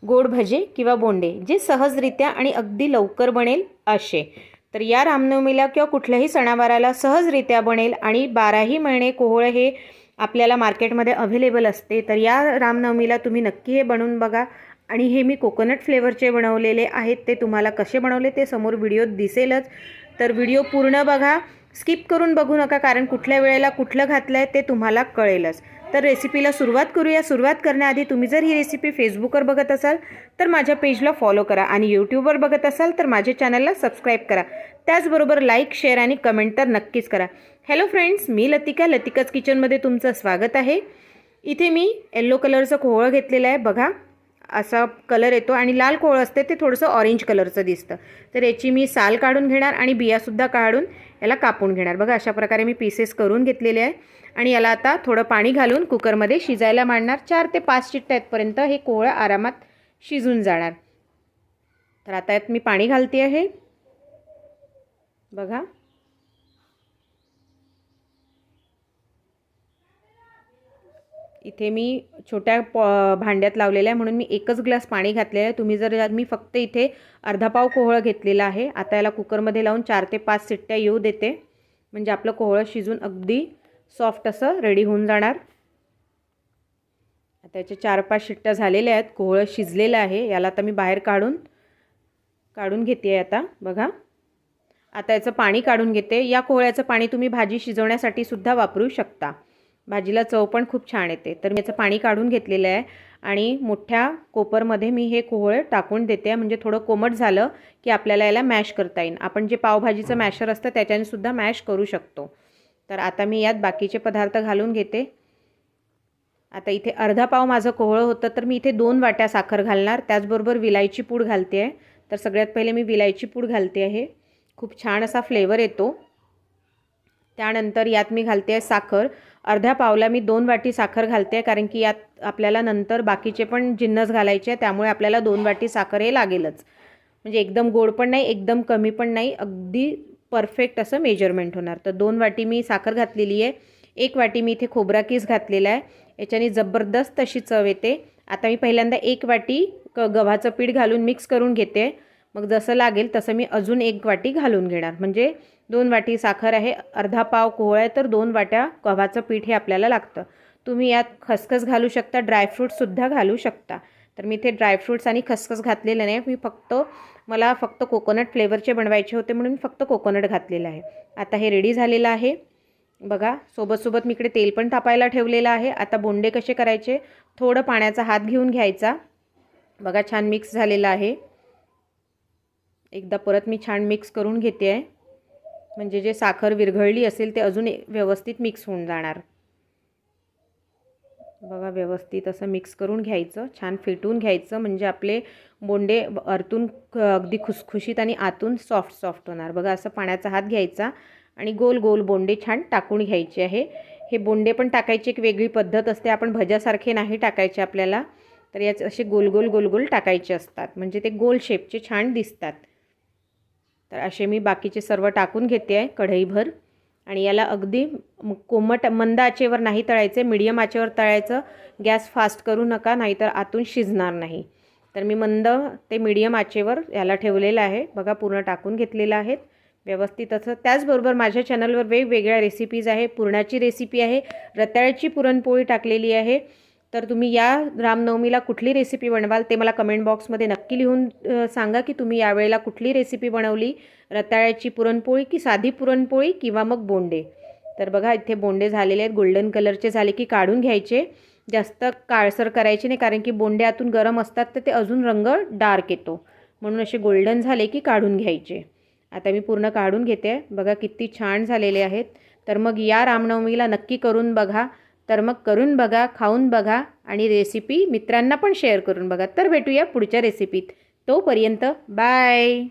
गोड भजे किंवा बोंडे, जे सहजरित्या आणि अगदी लवकर बनेल असे. तर या रामनवमीला किंवा कुठल्याही सणावाराला सहजरित्या बनेल आणि 12ही महिने कोहळं हे आपल्याला मार्केटमध्ये अव्हेलेबल असते. तर या रामनवमीला तुम्ही नक्की हे बनवून बघा. आणि हे मी कोकोनट फ्लेवरचे बनवलेले आहेत. ते तुम्हाला कसे बनवले ते समोर व्हिडिओत दिसेलच. तर व्हिडिओ पूर्ण बघा, स्किप करून बघू नका, कारण कुठल्या वेळेला कुठलं घातलं आहे ते तुम्हाला कळेलच. तर रेसिपीला सुरुवात करूया. सुरुवात करण्याआधी तुम्ही जर ही रेसिपी फेसबुकवर बघत असाल तर माझ्या पेजला फॉलो करा आणि यूट्यूबवर बघत असाल तर माझ्या चॅनलला सबस्क्राईब करा. त्याचबरोबर लाईक, शेअर आणि कमेंट तर नक्कीच करा. हॅलो फ्रेंड्स, मी लतिका, लतिकाच किचनमध्ये तुमचं स्वागत आहे. इथे मी येलो कलरचं कोहळं घेतलेलं आहे. बघा, असा कलर येतो आणि लाल कोहळं असते ते थोडंसं ऑरेंज कलरचं दिसतं. तर याची मी साल काढून घेणार आणि बियासुद्धा काढून याला कापून घेणार. बघा, अशा प्रकारे मी पीसेस करून घेतलेले आहे आणि याला आता थोडं पाणी घालून कुकरमध्ये शिजायला मांडणार. 4 ते 5 शिट्ट्यापर्यंत हे कोहळं आरामात शिजून जाणार. तर आता यात मी पाणी घालते आहे. बघा, इथे मी छोट्या भांड्यात लावलेलं आहे म्हणून मी एकच ग्लास पाणी घातलेलं आहे. तुम्ही जर मी फक्त इथे अर्धा पाव कोहळं घेतलेलं आहे. आता याला कुकरमध्ये लावून 4 ते 5 शिट्ट्या येऊ देते, म्हणजे आपलं कोहळं शिजून अगदी सॉफ्ट असं रेडी होऊन जाणार. आता याच्या 4-5 शिट्ट्या झालेल्या आहेत. कोहळं शिजलेलं आहे. याला आता मी बाहेर काढून घेते आहे. आता बघा, आता याचं पाणी काढून घेते. या कोहळ्याचं पाणी तुम्ही भाजी शिजवण्यासाठी सुद्धा वापरू शकता. भाजीला चव पण खूप छान येते. तर मी याचं पाणी काढून घेतलेलं आहे आणि मोठ्या कोपरमध्ये मी हे कोहळं टाकून देते, म्हणजे थोडं कोमट झालं की आपल्याला याला मॅश करता येईल. आपण जे पावभाजीचं मॅशर असतं त्याच्याने सुद्धा मॅश करू शकतो. तर आता मी यात बाकीचे पदार्थ घालून घेते. आता इथे अर्धा पाव माझं कोहळं होतं, तर मी इथे 2 वाट्या साखर घालणार. त्याचबरोबर विलायची पूड घालते आहे. तर सगळ्यात पहिले मी विलायची पूड घालते आहे. खूप छान असा फ्लेवर येतो. त्यानंतर यात मी घालते आहे साखर. अर्ध्या पावला मी 2 वाटी साखर घालते आहे, कारण की यात आपल्याला नंतर बाकीचे पण जिन्नस घालायचे आहे, त्यामुळे आपल्याला 2 वाटी साखर हे लागेलच. म्हणजे एकदम गोड पण नाही, एकदम कमी पण नाही, अगदी परफेक्ट असं मेजरमेंट होणार. तर 2 वाटी मी साखर घातलेली आहे. 1 वाटी मी इथे खोबरा कीस घातलेला आहे. याच्याने जबरदस्त अशी चव येते. आता मी पहिल्यांदा 1 वाटी गव्हाचं पीठ घालून मिक्स करून घेते. मग जसं लागेल तसं मी अजून 1 वाटी घालून घेणार. म्हणजे 2 वाटी साखर आहे, अर्धा पाव कोहळा आहे, तर 2 वाट्या गव्हाचं पीठ हे आपल्याला लागतं. तुम्ही यात खसखस घालू शकता, ड्रायफ्रूट्ससुद्धा घालू शकता. तर मी इथे ड्रायफ्रूट्स आणि खसखस घातलेलं नाही. मला फक्त कोकोनट फ्लेवरचे बनवायचे होते म्हणून मी फक्त कोकोनट घातलेलं आहे. आता हे रेडी झालेलं आहे. बघा, सोबत मी इकडे तेल पण तापायला ठेवलेलं आहे. आता बोंडे कसे करायचे, थोडं पाण्याचा हात घेऊन घ्यायचा. बघा, छान मिक्स झालेलं आहे. एकदा परत मी छान मिक्स करून घेते आहे, म्हणजे जे साखर विरघळली असेल ते अजून व्यवस्थित मिक्स होऊन जाणार. बघा, व्यवस्थित असं मिक्स करून घ्यायचं, छान फेटून घ्यायचं, म्हणजे आपले बोंडे आतून अगदी खुसखुशीत आणि आतून सॉफ्ट होणार. बघा, असं पाण्याचा हात घ्यायचा आणि गोल गोल बोंडे छान टाकून घ्यायचे आहे. हे बोंडे पण टाकायची एक वेगळी पद्धत असते. आपण भज्यासारखे नाही टाकायचे आपल्याला. तर याचे असे गोल गोल टाकायचे असतात, म्हणजे ते गोल शेपचे छान दिसतात. तर असे मी बाकीचे सर्व टाकून घेते आहे कढईभर आणि याला अगदी कोमट मंद आचेवर नाही तळायचे, मीडियम आचेवर तळायचं. गॅस फास्ट करू नका, नाहीतर आतून शिजणार नाही. तर मी मंद ते मीडियम आचेवर याला ठेवलेलं आहे. बघा, पूर्ण टाकून घेतलेलं आहे व्यवस्थित असं. त्याचबरोबर माझ्या चॅनलवर वेगवेगळ्या रेसिपीज आहे. पुरणाची रेसिपी आहे, रताळ्याची पुरणपोळी टाकलेली आहे. तर तुम्ही या रामनवमीला कुठली रेसिपी बनवाल ते मला कमेंट बॉक्समध्ये नक्की लिहून सांगा की तुम्ही यावेळेला कुठली रेसिपी बनवली, रताळ्याची पुरणपोळी की साधी पुरणपोळी किंवा मग बोंडे. तर बघा, इथे बोंडे झालेले आहेत. गोल्डन कलरचे झाले की काढून घ्यायचे. जास्त काळसर करायचे नाही, कारण की बोंडे आतून गरम असतात तर ते अजून रंग डार्क येतो, म्हणून असे गोल्डन झाले की काढून घ्यायचे. आता मी पूर्ण काढून घेते. बघा, किती छान झालेले आहेत. तर मग या रामनवमीला नक्की करून बघा. तर मग करून बघा, खाऊन बघा आणि रेसिपी मित्रांना पण शेअर करून बघा. तर भेटूया पुढच्या रेसिपीत. तोपर्यंत बाय.